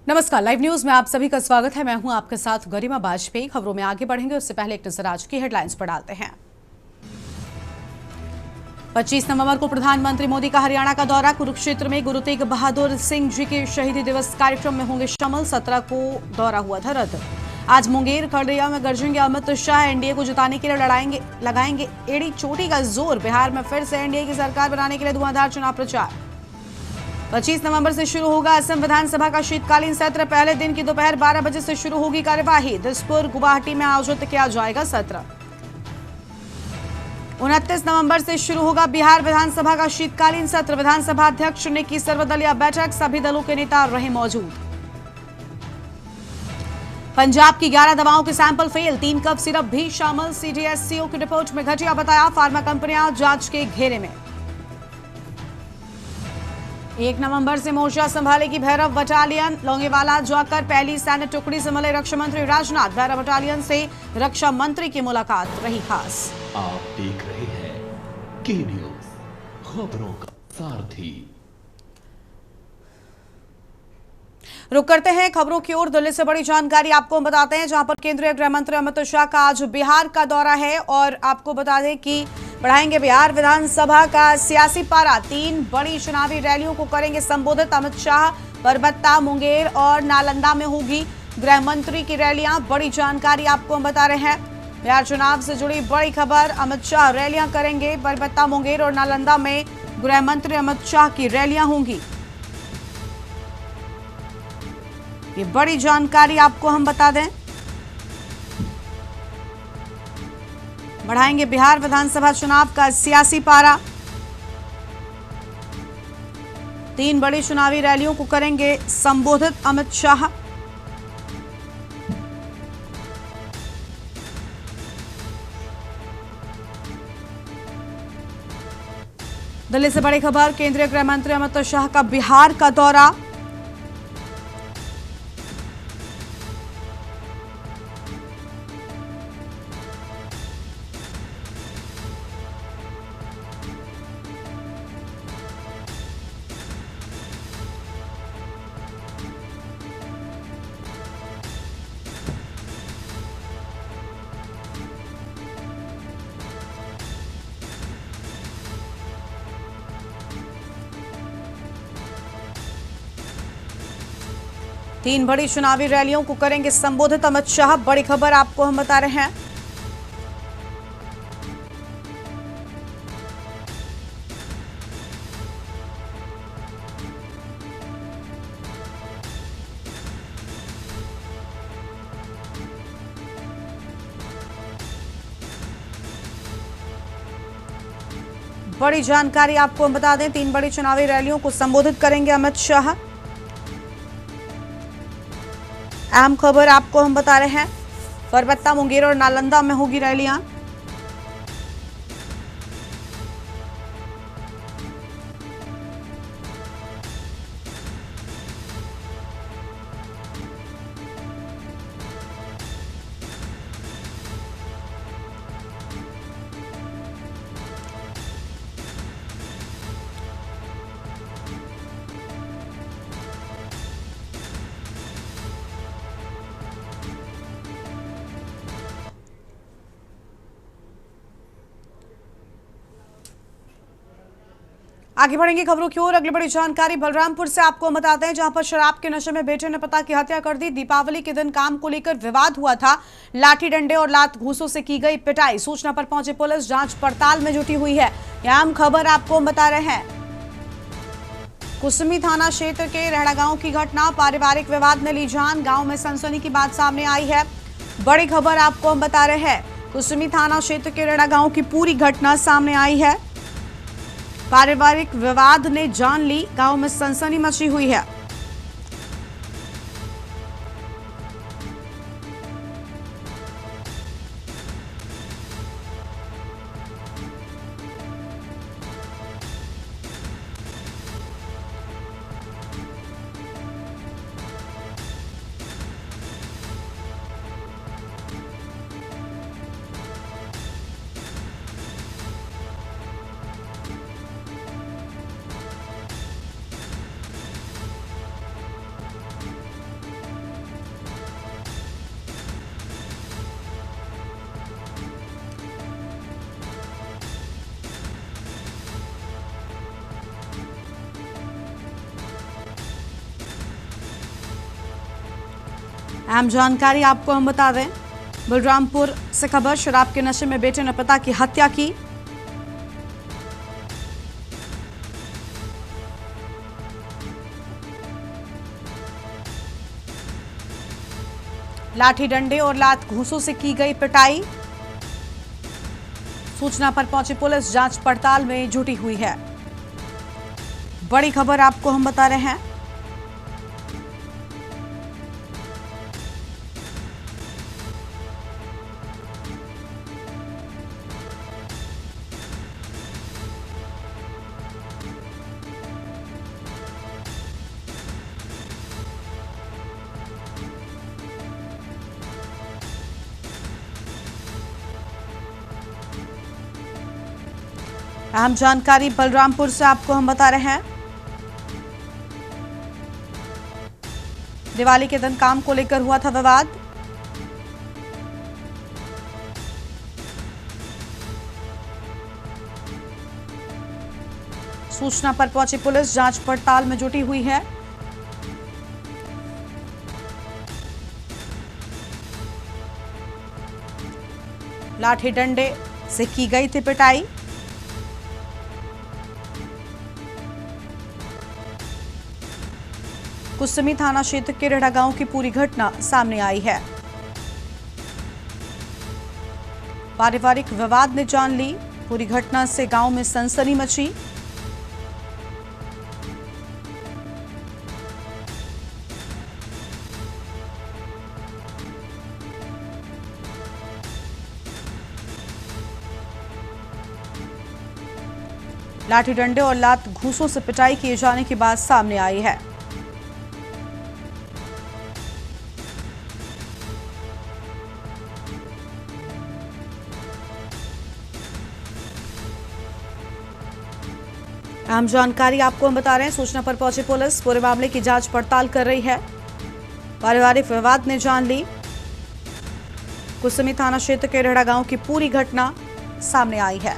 नमस्कार, live news में आप सभी का स्वागत है। मैं हूं आपके साथ गरिमा बाजपेयी। खबरों में आगे बढ़ेंगे उससे पहले एक नजर आज की हेडलाइंस पर डालते हैं। 25 नवंबर को प्रधानमंत्री मोदी का हरियाणा का दौरा। कुरुक्षेत्र में गुरु तेग बहादुर सिंह जी के शहीदी दिवस कार्यक्रम में होंगे शामिल। 17 को दौरा हुआ था रद्द। आज मुंगेर खगड़िया में गरजेंगे अमित शाह। एनडीए को जिताने के लिए लगाएंगे एड़ी चोटी का जोर। बिहार में फिर से एनडीए की सरकार बनाने के लिए धुआंधार चुनाव प्रचार। 25 नवंबर से शुरू होगा असम विधानसभा का शीतकालीन सत्र। पहले दिन की दोपहर 12 बजे से शुरू होगी कार्यवाही। दिसपुर गुवाहाटी में आयोजित किया जाएगा सत्र। 29 नवंबर से शुरू होगा बिहार विधानसभा का शीतकालीन सत्र। विधानसभा अध्यक्ष ने की सर्वदलीय बैठक। सभी दलों के नेता रहे मौजूद। पंजाब की 11 दवाओं के सैंपल फेल। 3 कप सिरप भी शामिल। सीडीएससीओ की रिपोर्ट में घटिया बताया। फार्मा कंपनियां जांच के घेरे में। 1 नवंबर से मोर्चा संभालेगी भैरव बटालियन। लोंगेवाला जाकर पहली सैन्य टुकड़ी से मिले रक्षा मंत्री राजनाथ। भैरव बटालियन से रक्षा मंत्री की मुलाकात रही खास। आप देख रहे हैं के न्यूज, खबरों का सारथी। रुक करते हैं खबरों की ओर। दिल्ली से बड़ी जानकारी आपको हम बताते हैं, जहां पर केंद्रीय गृह मंत्री अमित शाह का आज बिहार का दौरा है। और आपको बता दें कि बढ़ाएंगे बिहार विधानसभा का सियासी पारा। 3 बड़ी चुनावी रैलियों को करेंगे संबोधित अमित शाह। परबत्ता, मुंगेर और नालंदा में होगी गृह मंत्री की रैलियां। बड़ी जानकारी आपको हम बता रहे हैं। बिहार चुनाव से जुड़ी बड़ी खबर। अमित शाह रैलियां करेंगे। परबत्ता, मुंगेर और नालंदा में गृह मंत्री अमित शाह की रैलियां होंगी। ये बड़ी जानकारी आपको हम बता दें। बढ़ाएंगे बिहार विधानसभा चुनाव का सियासी पारा। 3 बड़ी चुनावी रैलियों को करेंगे संबोधित अमित शाह। दिल्ली से बड़ी खबर। केंद्रीय गृह मंत्री अमित शाह का बिहार का दौरा। तीन बड़ी चुनावी रैलियों को करेंगे संबोधित अमित शाह। बड़ी खबर आपको हम बता रहे हैं। बड़ी जानकारी आपको हम बता दें। 3 बड़ी चुनावी रैलियों को संबोधित करेंगे अमित शाह। अहम खबर आपको हम बता रहे हैं। परबत्ता, मुंगेर और नालंदा में होगी रैलियां। आगे बढ़ेंगे खबरों की ओर। अगली बड़ी जानकारी बलरामपुर से आपको हम बताते हैं, जहां पर शराब के नशे में बेटे ने पिता की हत्या कर दी। दीपावली के दिन काम को लेकर विवाद हुआ था। लाठी डंडे और लात घूसों से की गई पिटाई। सूचना पर पहुंची पुलिस जांच पड़ताल में जुटी हुई है। यह अहम खबर आपको हम बता रहे हैं। कुसमी थाना क्षेत्र के रहड़ा गांव की घटना। पारिवारिक विवाद ने ली जान। गांव में सनसनी की बात सामने आई है। बड़ी खबर आपको हम बता रहे हैं। कुसमी थाना क्षेत्र के रहड़ा गांव की पूरी घटना सामने आई है। पारिवारिक विवाद ने जान ली। गांव में सनसनी मची हुई है। अहम जानकारी आपको हम बता दें, बलरामपुर से खबर, शराब के नशे में बेटे ने पिता की हत्या की। लाठी डंडे और लात घूंसों से की गई पिटाई। सूचना पर पहुंची पुलिस जांच पड़ताल में जुटी हुई है। बड़ी खबर आपको हम बता रहे हैं। अहम जानकारी बलरामपुर से आपको हम बता रहे हैं। दिवाली के दिन काम को लेकर हुआ था विवाद। सूचना पर पहुंची पुलिस जांच पड़ताल में जुटी हुई है। लाठी डंडे से की गई थी पिटाई। कुसमी थाना क्षेत्र के रेढ़ा गांव की पूरी घटना सामने आई है। पारिवारिक विवाद ने जान ली। पूरी घटना से गांव में सनसनी मची। लाठी डंडे और लात घूंसों से पिटाई किए जाने की बात सामने आई है। अहम जानकारी आपको हम बता रहे हैं। सूचना पर पहुंची पुलिस पूरे मामले की जांच पड़ताल कर रही है। पारिवारिक विवाद ने जान ली। कुसमी थाना क्षेत्र के रेढ़ा गांव की पूरी घटना सामने आई है।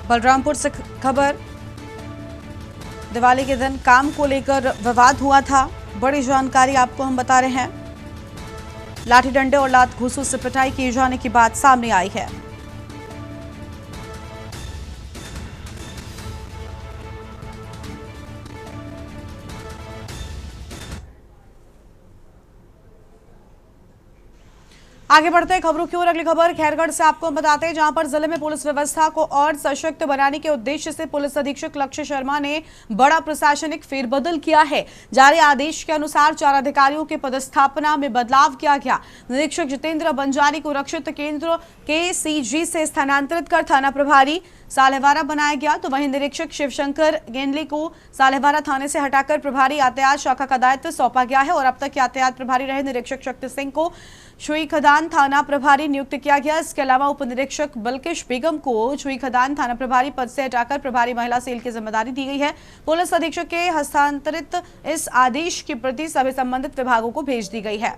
बलरामपुर से खबर, दिवाली के दिन काम को लेकर विवाद हुआ था। बड़ी जानकारी आपको हम बता रहे हैं। लाठी डंडे और लात घूंसों से पिटाई किए जाने की बात सामने आई है। आगे बढ़ते हैं खबरों की ओर। अगली खबर खैरगढ़ से आपको हम बताते हैं, जहां पर जिले में पुलिस व्यवस्था को और सशक्त बनाने के उद्देश्य से पुलिस अधीक्षक लक्ष्य शर्मा ने बड़ा प्रशासनिक फेरबदल किया है। जारी आदेश के अनुसार 4 अधिकारियों के पदस्थापना में बदलाव किया गया। निरीक्षक जितेंद्र बंजारी को रक्षित केंद्र KCG से स्थानांतरित कर थाना प्रभारी सालेवारा बनाया गया, तो वहीं निरीक्षक शिवशंकर गेंदले को सालेवारा थाने से हटाकर प्रभारी यातायात शाखा का दायित्व सौंपा गया है और अब तक यातायात प्रभारी रहे निरीक्षक शक्ति सिंह को छुई खदान थाना प्रभारी नियुक्त किया गया। इसके अलावा उप निरीक्षक बल्किश बेगम को छुई खदान थाना प्रभारी पद से हटाकर प्रभारी महिला सेल की जिम्मेदारी दी गई है। पुलिस अधीक्षक के हस्तांतरित इस आदेश की प्रति सभी संबंधित विभागों को भेज दी गई है।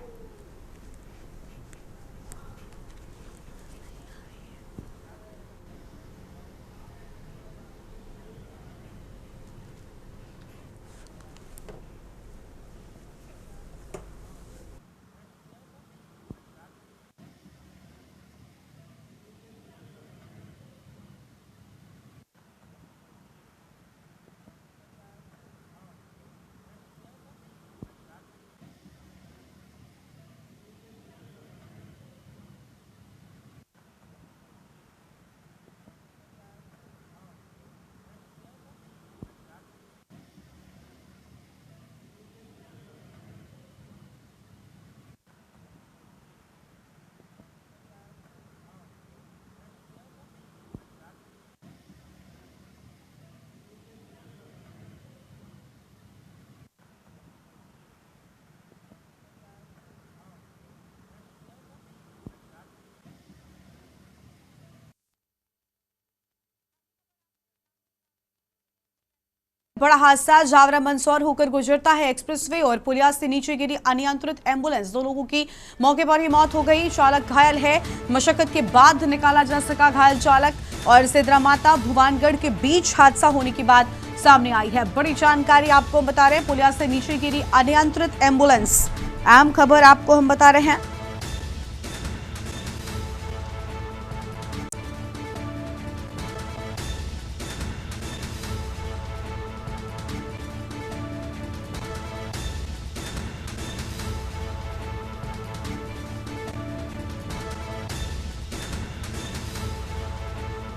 बड़ा हादसा जावरा मंदसौर होकर गुजरता है एक्सप्रेसवे और पुलिया से नीचे गिरी अनियंत्रित एम्बुलेंस। 2 लोगों की मौके पर ही मौत हो गई। चालक घायल है। मशक्कत के बाद निकाला जा सका घायल चालक। और सिद्रा माता भुवानगढ़ के बीच हादसा होने की बात सामने आई है। बड़ी जानकारी आपको बता रहे हैं। पुलिया से नीचे गिरी अनियंत्रित एम्बुलेंस, अहम खबर आपको हम बता रहे हैं।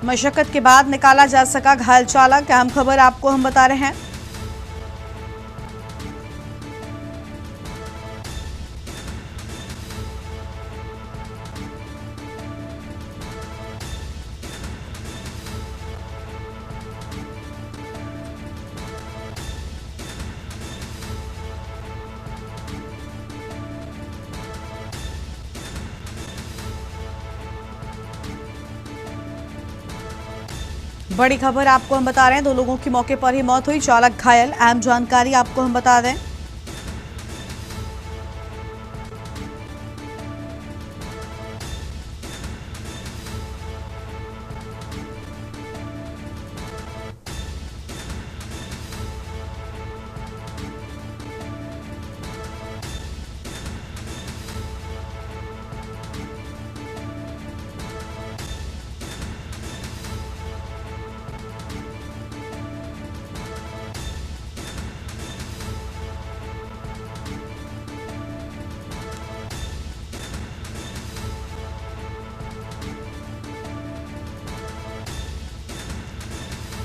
मशक्कत के बाद निकाला जा सका घायल चालक, अहम खबर आपको हम बता रहे हैं। बड़ी खबर आपको हम बता रहे हैं। 2 लोगों की मौके पर ही मौत हुई, चालक घायल। अहम जानकारी आपको हम बता दें।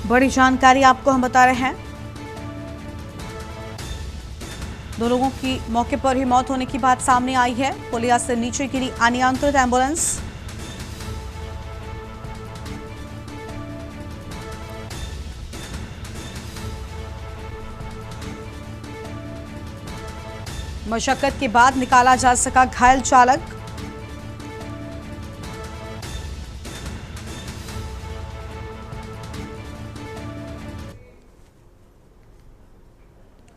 बड़ी जानकारी आपको हम बता रहे हैं। 2 लोगों की मौके पर ही मौत होने की बात सामने आई है। पुलिया से नीचे गिरी अनियंत्रित एम्बुलेंस। मशक्कत के बाद निकाला जा सका घायल चालक।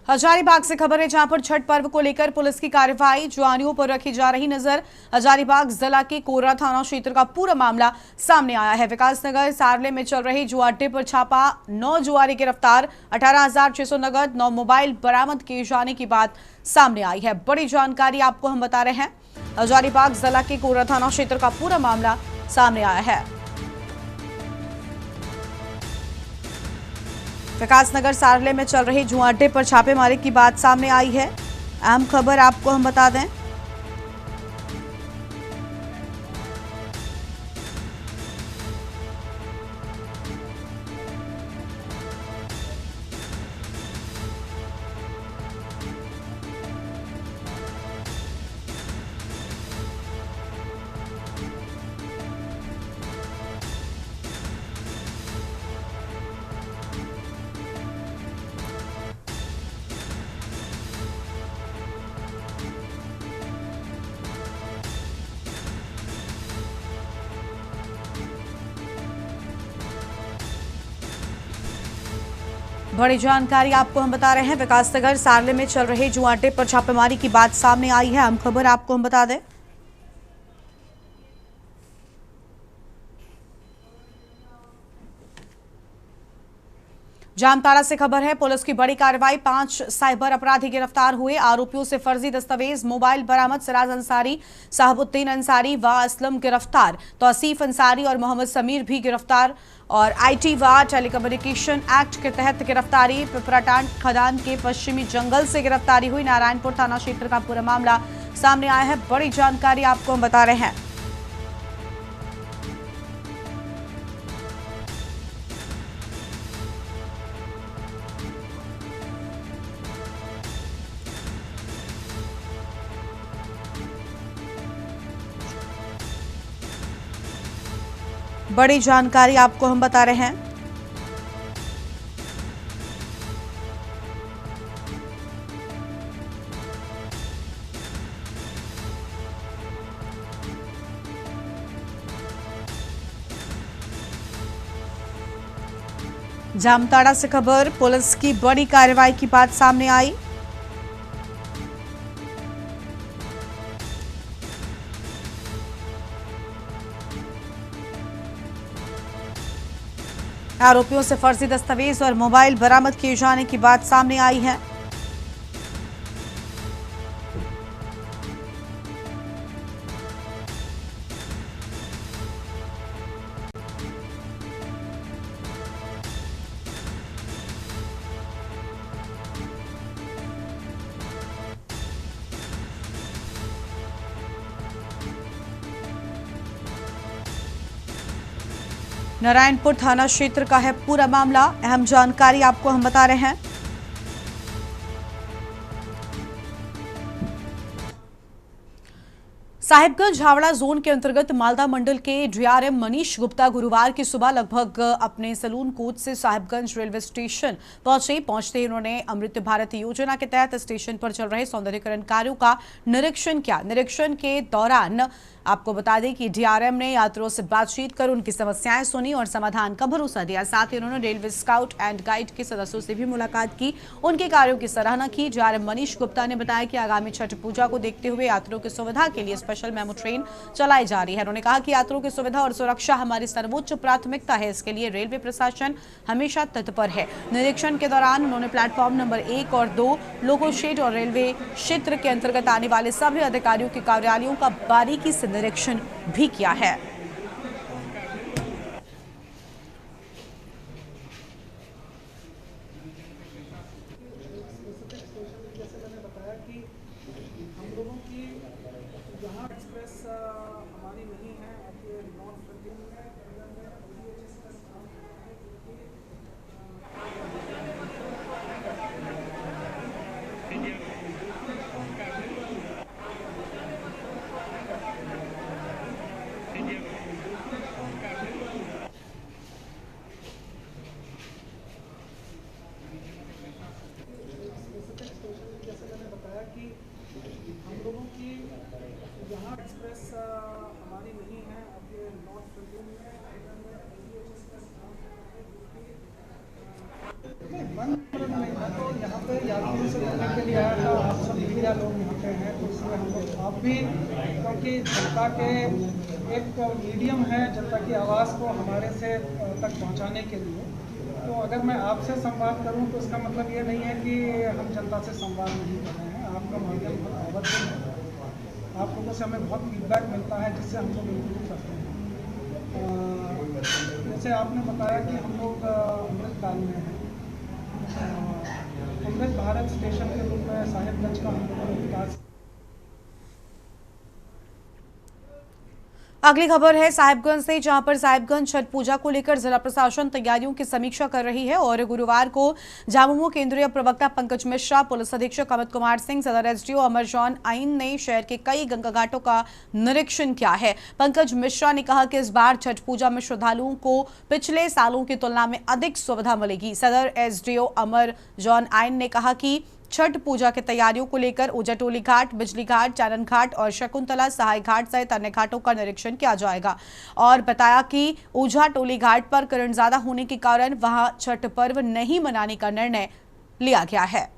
हजारीबाग से खबर है, जहां पर छठ पर्व को लेकर पुलिस की कार्रवाई, जुआनियों पर रखी जा रही नजर। हजारीबाग जिला के कोर्रा थाना क्षेत्र का पूरा मामला सामने आया है। विकासनगर सारले में चल रही जुआ अड्डे पर छापा, 9 जुआरी गिरफ्तार, 18,600 नगद, 9 मोबाइल बरामद किए जाने की बात सामने आई है। बड़ी जानकारी आपको हम बता रहे हैं। हजारीबाग जिला के कोर्रा थाना क्षेत्र का पूरा मामला सामने आया है। विकासनगर सारले में चल रही जुआ अड्डे पर छापेमारी की बात सामने आई है। अहम खबर आपको हम बता दें। बड़ी जानकारी आपको हम बता रहे हैं। विकासनगर सारले में चल रहे जुआ अड्डे पर छापेमारी की बात सामने आई है। हम खबर आपको हम बता दें। जामताड़ा से खबर है, पुलिस की बड़ी कार्रवाई, 5 साइबर अपराधी गिरफ्तार हुए। आरोपियों से फर्जी दस्तावेज, मोबाइल बरामद। सिराज अंसारी, साहबुद्दीन अंसारी व असलम गिरफ्तार। तौसीफ अंसारी और मोहम्मद समीर भी गिरफ्तार। और आईटी व टेलीकम्युनिकेशन एक्ट के तहत गिरफ्तारी। पिपराटांड खदान के पश्चिमी जंगल से गिरफ्तारी हुई। नारायणपुर थाना क्षेत्र का पूरा मामला सामने आया है। बड़ी जानकारी आपको हम बता रहे हैं। बड़ी जानकारी आपको हम बता रहे हैं। जामताड़ा से खबर, पुलिस की बड़ी कार्रवाई की बात सामने आई। आरोपियों से फर्जी दस्तावेज और मोबाइल बरामद किए जाने की बात सामने आई है। नारायणपुर थाना क्षेत्र का है पूरा मामला। अहम जानकारी आपको हम बता रहे हैं। साहिबगंज हावड़ा जोन के अंतर्गत मालदा मंडल के डीआरएम मनीष गुप्ता गुरुवार की सुबह लगभग अपने सलून कोच से साहिबगंज रेलवे स्टेशन पहुंचते ही उन्होंने अमृत भारत योजना के तहत स्टेशन पर चल रहे सौंदर्यीकरण कार्यों का निरीक्षण किया। निरीक्षण के दौरान आपको बता दें कि डीआरएम ने यात्रियों से बातचीत कर उनकी समस्याएं सुनी और समाधान का भरोसा दिया। साथ ही उन्होंने रेलवे स्काउट एंड गाइड के सदस्यों से भी मुलाकात की, उनके कार्यों की सराहना की। डीआरएम मनीष गुप्ता ने बताया कि आगामी छठ पूजा को देखते हुए यात्रियों की सुविधा के लिए स्पेशल मेमो ट्रेन चलाई जा रही है। उन्होंने कहा कि यात्रियों की सुविधा और सुरक्षा हमारी सर्वोच्च प्राथमिकता है, इसके लिए रेलवे प्रशासन हमेशा तत्पर है। निरीक्षण के दौरान उन्होंने प्लेटफॉर्म नंबर 1 और 2, लोको शेड और रेलवे क्षेत्र के अंतर्गत आने वाले सभी अधिकारियों के कार्यालयों का बारीकी से निरीक्षण भी किया है। तो यहाँ पे यात्रियों से मिलने के लिए आया था। आप सब मीडिया लोग यहाँ पे हैं, तो इसलिए हम लोग आप भी, क्योंकि जनता के एक मीडियम है जनता की आवाज़ को हमारे से तक पहुँचाने के लिए। तो अगर मैं आपसे संवाद करूँ तो इसका मतलब ये नहीं है कि हम जनता से संवाद नहीं कर रहे हैं। आपका माध्यम बहुत अवश्य है, आप लोगों से हमें बहुत फीडबैक मिलता है जिससे हम लोग इम्प्रूव करते हैं। जैसे आपने बताया कि हम लोग अमृत काल में हैं, अमृत भारत स्टेशन के रूप में साहिबगंज का हम लोगों ने विकास। अगली खबर है साहिबगंज से, जहां पर साहिबगंज छठ पूजा को लेकर जिला प्रशासन तैयारियों की समीक्षा कर रही है और गुरुवार को झामुमो केंद्रीय प्रवक्ता पंकज मिश्रा, पुलिस अधीक्षक अमित कुमार सिंह, सदर एसडीओ अमर जॉन आइन ने शहर के कई गंगा घाटों का निरीक्षण किया है। पंकज मिश्रा ने कहा कि इस बार छठ पूजा में श्रद्धालुओं को पिछले सालों की तुलना में अधिक सुविधा मिलेगी। सदर एसडीओ अमर जॉन आइन ने कहा कि छठ पूजा की तैयारियों को लेकर ऊजाटोली घाट, बिजली घाट, चानन घाट और शकुंतला सहाय घाट सहित अन्य घाटों का निरीक्षण किया जाएगा और बताया कि ऊजाटोली घाट पर करंट ज्यादा होने के कारण वहां छठ पर्व नहीं मनाने का निर्णय लिया गया है।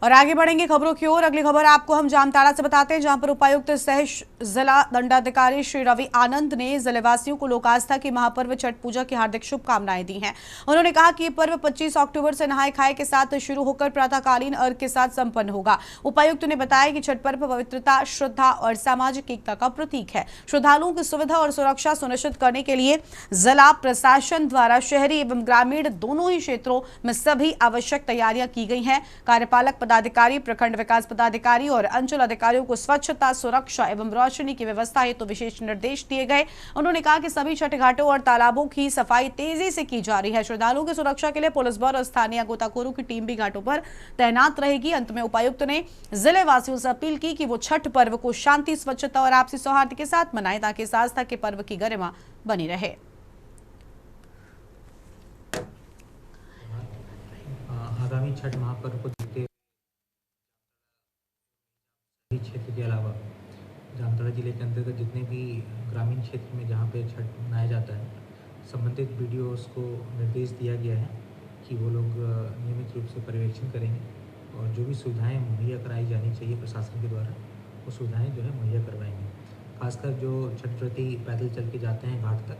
और आगे बढ़ेंगे खबरों की ओर। अगली खबर आपको हम जामताड़ा से बताते हैं, जहां पर उपायुक्त सह जिला दंडाधिकारी श्री रवि आनंद ने जिलेवासियों को लोक आस्था की महापर्व छठ पूजा की हार्दिक शुभकामनाएं दी हैं। उन्होंने कहा कि ये पर्व 25 अक्टूबर से नहाय खाए के साथ शुरू होकर प्रातःकालीन अर्घ के साथ संपन्न होगा। उपायुक्त ने बताया कि छठ पर्व पवित्रता, श्रद्धा और सामाजिक एकता का प्रतीक है। श्रद्धालुओं की सुविधा और सुरक्षा सुनिश्चित करने के लिए जिला प्रशासन द्वारा शहरी एवं ग्रामीण दोनों ही क्षेत्रों में सभी आवश्यक तैयारियां की गई हैं। कार्यपालक पदाधिकारी, प्रखंड विकास पदाधिकारी और अंचल अधिकारियों को स्वच्छता, सुरक्षा एवं रोशनी की व्यवस्था हेतु तो विशेष निर्देश दिए गए। उन्होंने कहा कि सभी छठ घाटों और तालाबों की सफाई तेजी से की जा रही है। श्रद्धालुओं की सुरक्षा के लिए पुलिस बल और स्थानीय गोताखोरों की टीम भी घाटों पर तैनात रहेगी। अंत में उपायुक्त ने जिले वासियों से अपील की कि वो छठ पर्व को शांति, स्वच्छता और आपसी सौहार्द के साथ मनाएं, ताकि इस आस्था के पर्व की गरिमा बनी रहे। आगामी छठ महापर्व को देखते क्षेत्र के अलावा जामताड़ा जिले के अंतर्गत जितने भी ग्रामीण क्षेत्र में जहाँ पे छठ मनाया जाता है, संबंधित बीडीओस को निर्देश दिया गया है कि वो लोग नियमित रूप से पर्यवेक्षण करेंगे और जो भी सुविधाएं मुहैया कराई जानी चाहिए प्रशासन के द्वारा, वो सुविधाएं जो है मुहैया करवाएंगे। खासकर जो छठ व्रती पैदल चल के जाते हैं घाट तक,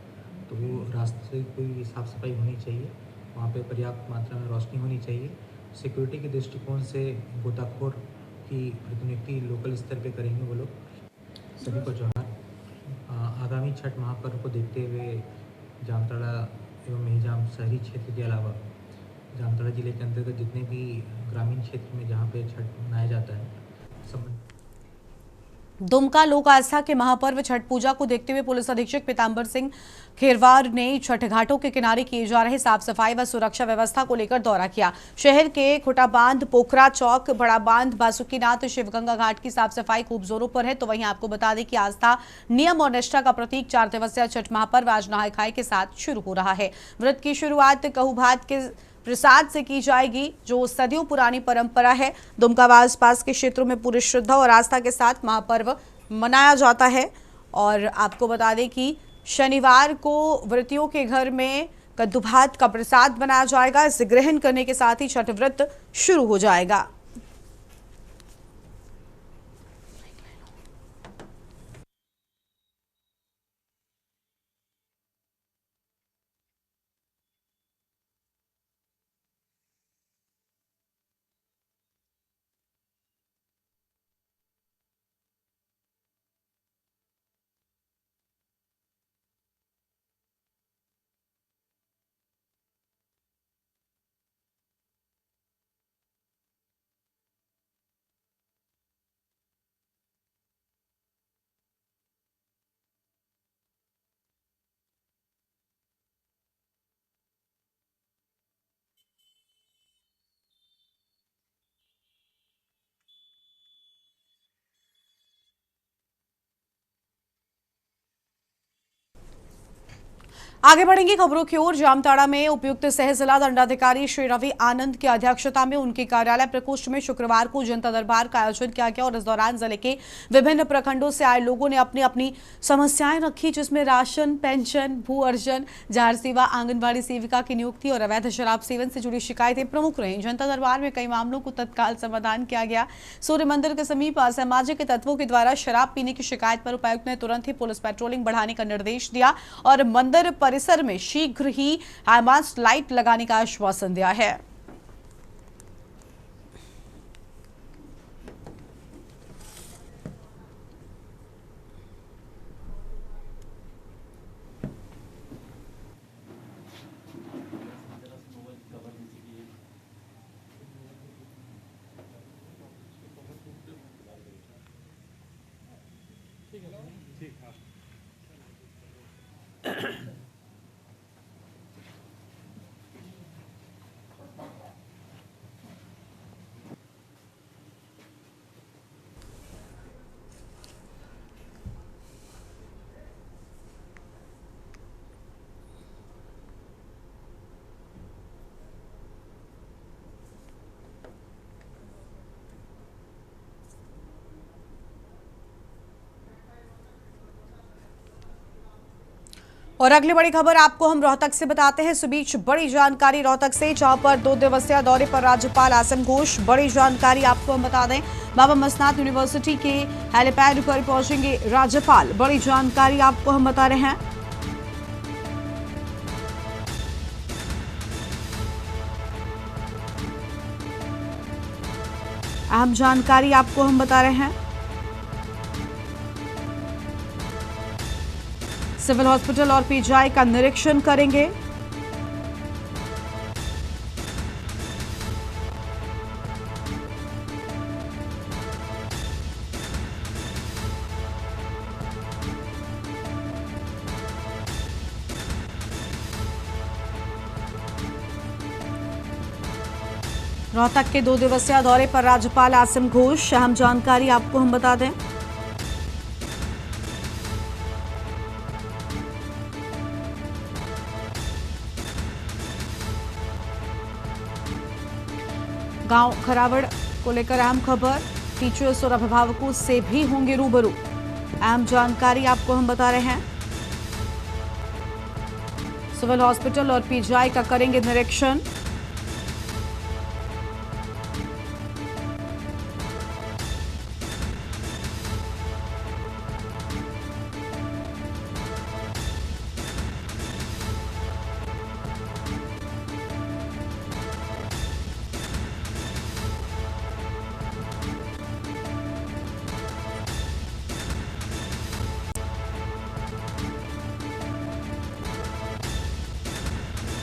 तो वो रास्ते की साफ़ सफाई होनी चाहिए, वहाँ पे पर्याप्त मात्रा में रोशनी होनी चाहिए। सिक्योरिटी के दृष्टिकोण से गोताखोर की प्रतिनियुक्ति लोकल स्तर पे करेंगे वो लोग। सभी को जोहार। आगामी छठ महापर्व को देखते हुए जामताड़ा एवं मेहजाम शहरी क्षेत्र के अलावा जामताड़ा जिले के अंतर्गत जितने भी ग्रामीण क्षेत्र में जहाँ पे छठ मनाया जाता है, दुमका लोक आस्था के महापर्व छठ पूजा को देखते हुए पुलिस अधीक्षक पीतांबर सिंह खेरवार ने छठ घाटों के किनारे किए जा रहे साफ सफाई व सुरक्षा व्यवस्था को लेकर दौरा किया। शहर के खुटा बांध, पोखरा चौक, बड़ा बांध, बासुकीनाथ, शिवगंगा घाट की साफ सफाई खूब जोरों पर है। तो वहीं आपको बता दें कि आस्था, नियम और निष्ठा का प्रतीक 4 दिवसीय छठ महापर्व आज नहाय खाए के साथ शुरू हो रहा है। व्रत की शुरुआत कहू भात के प्रसाद से की जाएगी, जो सदियों पुरानी परंपरा है। दुमका व आसपास के क्षेत्रों में पूरी श्रद्धा और आस्था के साथ महापर्व मनाया जाता है। और आपको बता दें कि शनिवार को व्रतियों के घर में कद्दू भात का प्रसाद बनाया जाएगा। इसे ग्रहण करने के साथ ही छठ व्रत शुरू हो जाएगा। आगे बढ़ेंगे खबरों की ओर। जामताड़ा में उपायुक्त सह जिला दंडाधिकारी श्री रवि आनंद की अध्यक्षता में उनके कार्यालय प्रकोष्ठ में शुक्रवार को जनता दरबार का आयोजन किया गया और इस दौरान जिले के विभिन्न प्रखंडों से आए लोगों ने अपनी अपनी समस्याएं रखी, जिसमें राशन, पेंशन, भू अर्जन, जार सेवा, आंगनबाड़ी सेविका की नियुक्ति और अवैध शराब सेवन से जुड़ी शिकायतें प्रमुख रही। जनता दरबार में कई मामलों को तत्काल समाधान किया गया। सूर्य मंदिर के समीप असामाजिक तत्वों के द्वारा शराब पीने की शिकायत पर उपायुक्त ने तुरंत ही पुलिस पेट्रोलिंग बढ़ाने का निर्देश दिया और मंदिर परिसर में शीघ्र ही हाईमास्ट लाइट लगाने का आश्वासन दिया है। और अगली बड़ी खबर आपको हम रोहतक से बताते हैं। इस बीच बड़ी जानकारी रोहतक से, जहां पर 2 दिवसीय दौरे पर राज्यपाल आसम घोष। बड़ी जानकारी आपको हम बता दें, बाबा मसनाद यूनिवर्सिटी के हेलीपैड पर पहुंचेंगे राज्यपाल। बड़ी जानकारी आपको हम बता रहे हैं। अहम जानकारी आपको हम बता रहे हैं। सिविल हॉस्पिटल और पीजीआई का निरीक्षण करेंगे। रोहतक के 2 दिवसीय दौरे पर राज्यपाल आसिम घोष। अहम जानकारी आपको हम बता दें, गांव खरावड़ को लेकर अहम खबर, टीचर्स और अभिभावकों से भी होंगे रूबरू। अहम जानकारी आपको हम बता रहे हैं। सिविल हॉस्पिटल और पीजीआई का करेंगे निरीक्षण।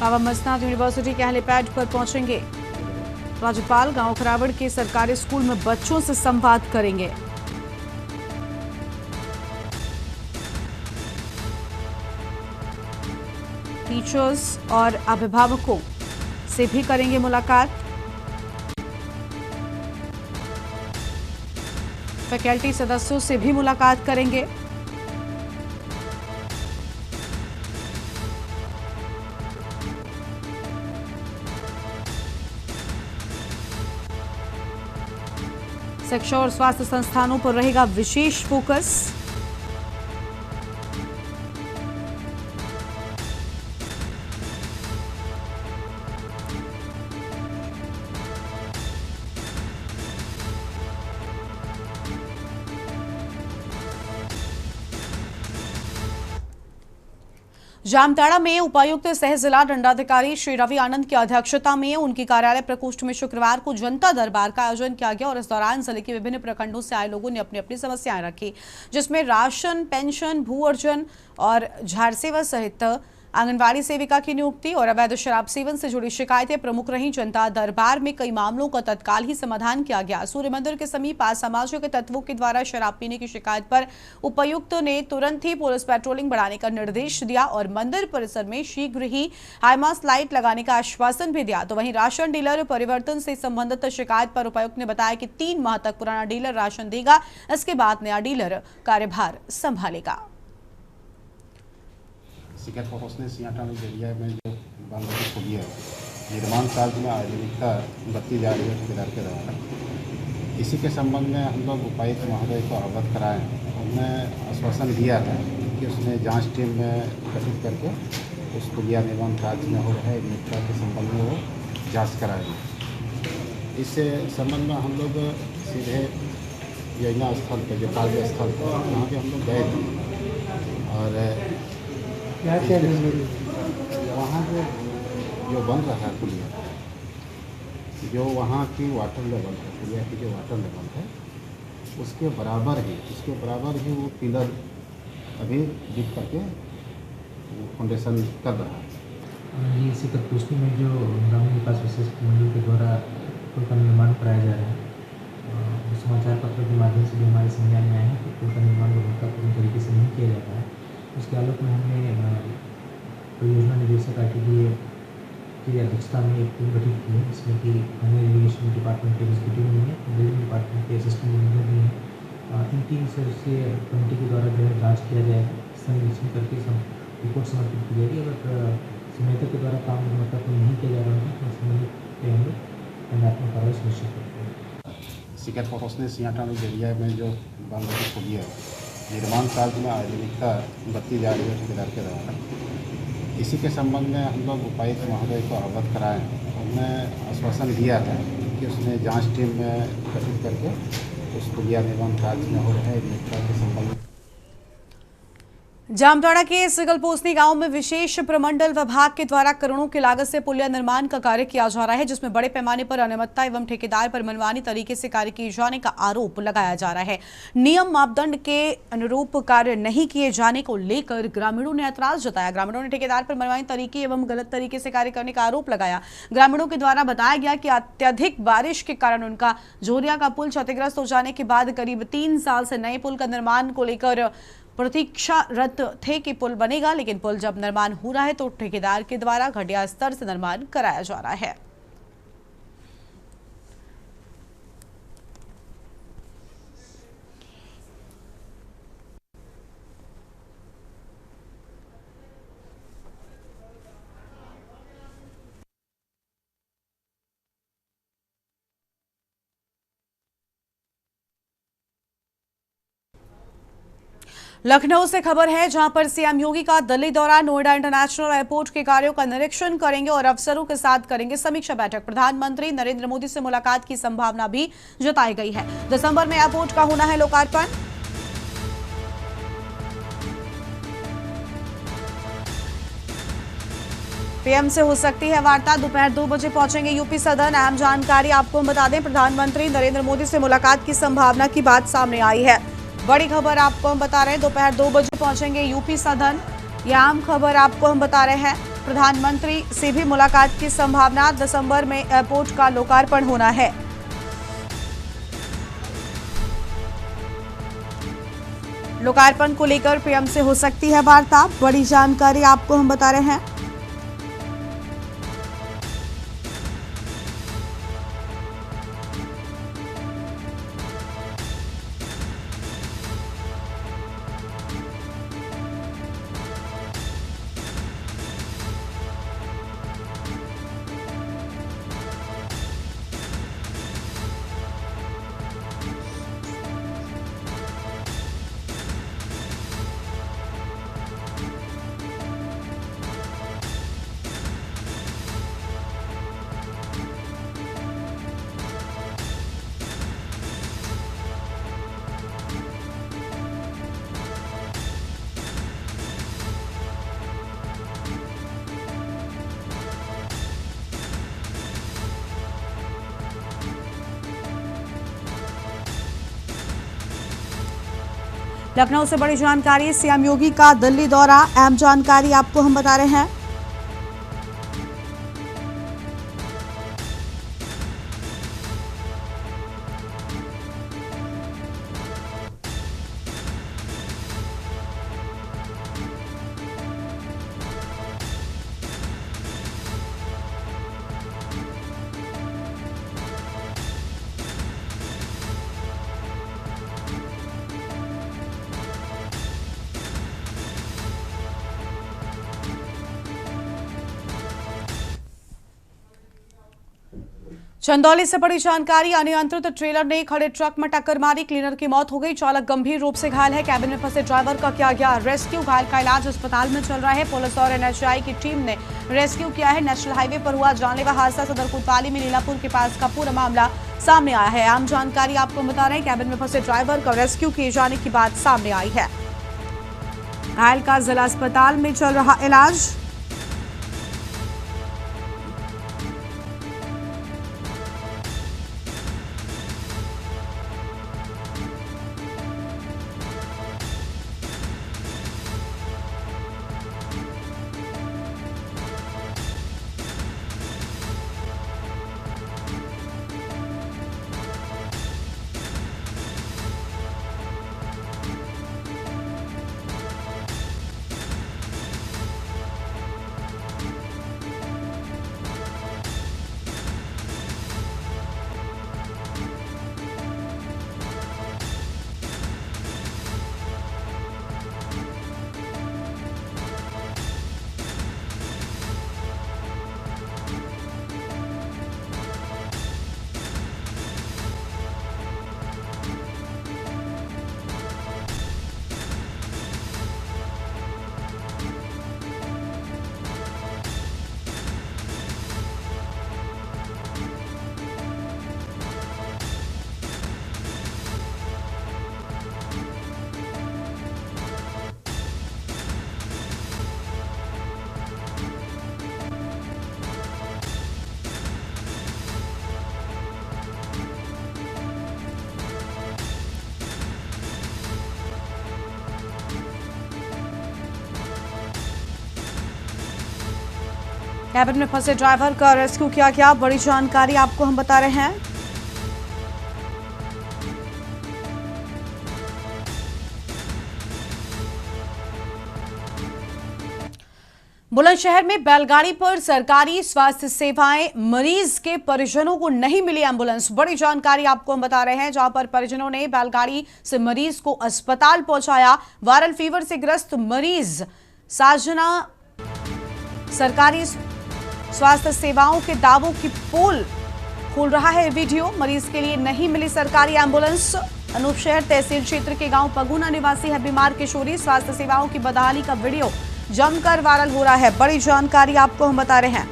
बाबा मस्तान यूनिवर्सिटी के हेलीपैड पर पहुंचेंगे राज्यपाल। गांव खरावड़ के सरकारी स्कूल में बच्चों से संवाद करेंगे। टीचर्स और अभिभावकों से भी करेंगे मुलाकात। फैकल्टी सदस्यों से भी मुलाकात करेंगे। शिक्षा और स्वास्थ्य संस्थानों पर रहेगा विशेष फोकस। जामताड़ा में उपायुक्त सह जिला दंडाधिकारी श्री रवि आनंद की अध्यक्षता में उनकी कार्यालय प्रकोष्ठ में शुक्रवार को जनता दरबार का आयोजन किया गया और इस दौरान जिले के विभिन्न प्रखंडों से आए लोगों ने अपनी अपनी समस्याएं रखी, जिसमें राशन, पेंशन, भू अर्जन और झारसेवा सहित आंगनबाड़ी सेविका की नियुक्ति और अवैध शराब सेवन से जुड़ी शिकायतें प्रमुख रहीं। जनता दरबार में कई मामलों का तत्काल ही समाधान किया गया। सूर्य मंदिर के समीप असामाजिक तत्वों के द्वारा शराब पीने की शिकायत पर उपायुक्त ने तुरंत ही पुलिस पेट्रोलिंग बढ़ाने का निर्देश दिया और मंदिर परिसर में शीघ्र ही हाईमास्ट लाइट लगाने का आश्वासन भी दिया। तो वहीं राशन डीलर परिवर्तन से संबंधित शिकायत पर उपायुक्त ने बताया कि 3 माह तक पुराना डीलर राशन देगा, इसके बाद नया डीलर कार्यभार संभालेगा। शिकायत को उसने सियाटा में एरिया में जो बांग्लादेश को दिया निर्माण कार्य में अनियमितता बरती जा रही है ठेकेदार के द्वारा। इसी के संबंध में हम लोग उपायुक्त महोदय को अवगत कराएं। उन्होंने आश्वासन दिया था कि उसने जांच टीम में गठित करके उस पुलिया निर्माण कार्य में हो रहे अनियमितता के संबंध में वो जाँच कराएंगे। इस संबंध में हम लोग सीधे योजना स्थल पर जो कार्य स्थल पर वहाँ पर हम लोग गए थे और वहाँ जो बन रहा है पुलिया, जो वहाँ की वाटर लेवल है, पुलिया की जो वाटर लेवल है उसके बराबर ही वो पिलर अभी बिक करके फाउंडेशन कर रहा है। ये इसी प्रकोष्ठी में जो ग्रामीण विकास विशेष मंडल के द्वारा पुल का निर्माण कराया जा रहा है, समाचार पत्रों के माध्यम से भी हमारे संज्ञान में आए हैं कि पुल का निर्माण गुणवत्तापूर्ण तरीके से नहीं किया जाता है। उसके आलोक में हमने परियोजना निदेशक ITDA की अध्यक्षता में एक टीम गठित की है, जिसमें कि अन्य इरिगेशन डिपार्टमेंट के एग्जीक्यूटिव भी हैं, बिल्डिंग डिपार्टमेंट के असिस्टेंट इंजीनियर भी हैं। इन 3 सदस्यीय कमेटी के द्वारा जो है जाँच किया जाएगा, इसका निरीक्षण करके रिपोर्ट समर्पित की जाएगी। अगर संयोजक के द्वारा काम गुणवत्तापूर्ण नहीं किया जा रहा है तो संबंधित पे हम लोग दंडात्मक कार्रवाई सुनिश्चित करते हैं। शिकायत को उसने सियाटा में एरिया में जो बांग्लादेश को दिया निर्माण कार्य में अनियमितता बरती जा रही है ठेकेदार के द्वारा। इसी के संबंध में हम लोग उपायुक्त महोदय को अवगत कराएं। उन्होंने आश्वासन दिया था कि उसने जांच टीम में गठित करके उस पुलिया निर्माण कार्य में हो रहे अनियमितता के संबंध में। जामताड़ा के सिगलपोसनी गांव में विशेष प्रमंडल विभाग के द्वारा करोड़ों की लागत से पुलिया निर्माण का कार्य किया जा रहा है, जिसमें बड़े पैमाने पर अनियमितता एवं ठेकेदार पर मनमानी तरीके से कार्य किए जाने का आरोप लगाया जा रहा है। नियम मापदंड के अनुरूप कार्य नहीं किए जाने को लेकर ग्रामीणों ने ऐतराज जताया। ग्रामीणों ने ठेकेदार पर मनमानी तरीके एवं गलत तरीके से कार्य करने का आरोप लगाया। ग्रामीणों के द्वारा बताया गया कि अत्यधिक बारिश के कारण उनका जोरिया का पुल क्षतिग्रस्त हो जाने के बाद करीब 3 साल से नए पुल का निर्माण को लेकर प्रतीक्षारत थे कि पुल बनेगा, लेकिन पुल जब निर्माण हो रहा है तो ठेकेदार के द्वारा घटिया स्तर से निर्माण कराया जा रहा है। लखनऊ से खबर है जहां पर सीएम योगी का दिल्ली दौरा। नोएडा इंटरनेशनल एयरपोर्ट के कार्यों का निरीक्षण करेंगे और अफसरों के साथ करेंगे समीक्षा बैठक। प्रधानमंत्री नरेंद्र मोदी से मुलाकात की संभावना भी जताई गई है। दिसंबर में एयरपोर्ट का होना है लोकार्पण। पीएम से हो सकती है वार्ता। दोपहर 2 बजे पहुंचेंगे यूपी सदन। अहम जानकारी आपको हम बता दें, प्रधानमंत्री नरेंद्र मोदी से मुलाकात की संभावना की बात सामने आई है। बड़ी खबर आपको हम बता रहे हैं, दोपहर 2 बजे पहुंचेंगे यूपी सदन। यह आम खबर आपको हम बता रहे हैं। प्रधानमंत्री से भी मुलाकात की संभावना। दिसंबर में एयरपोर्ट का लोकार्पण होना है। लोकार्पण को लेकर पीएम से हो सकती है वार्ता। बड़ी जानकारी आपको हम बता रहे हैं। लखनऊ से बड़ी जानकारी, सीएम योगी का दिल्ली दौरा। अहम जानकारी आपको हम बता रहे हैं। चंदौली से बड़ी जानकारी, अनियंत्रित ट्रेलर ने खड़े ट्रक में टक्कर मारी। क्लीनर की मौत हो गई। चालक गंभीर रूप से घायल है। कैबिन में फंसे ड्राइवर का किया गया रेस्क्यू। घायल का इलाज अस्पताल में चल रहा है। पुलिस और एनएचएआई की टीम ने रेस्क्यू किया है। नेशनल हाईवे पर हुआ जानलेवा हादसा। सदर कोतवाली में लीलापुर के पास का पूरा मामला सामने आया है। आम जानकारी आपको बता रहे हैं, कैबिन में फंसे ड्राइवर का रेस्क्यू किए जाने की बात सामने आई है। घायल का जिला अस्पताल में चल रहा इलाज। कैबिन में फंसे ड्राइवर का रेस्क्यू किया गया। बड़ी जानकारी आपको हम बता रहे हैं। बुलंदशहर में बैलगाड़ी पर सरकारी स्वास्थ्य सेवाएं, मरीज के परिजनों को नहीं मिली एम्बुलेंस। बड़ी जानकारी आपको हम बता रहे हैं, जहां पर परिजनों ने बैलगाड़ी से मरीज को अस्पताल पहुंचाया। वायरल फीवर से ग्रस्त मरीज साजना सरकारी स्वास्थ्य सेवाओं के दावों की पोल खोल रहा है वीडियो। मरीज के लिए नहीं मिली सरकारी एम्बुलेंस। अनूपशहर तहसील क्षेत्र के गांव पगुना निवासी है बीमार किशोरी। स्वास्थ्य सेवाओं की बदहाली का वीडियो जमकर वायरल हो रहा है। बड़ी जानकारी आपको हम बता रहे हैं।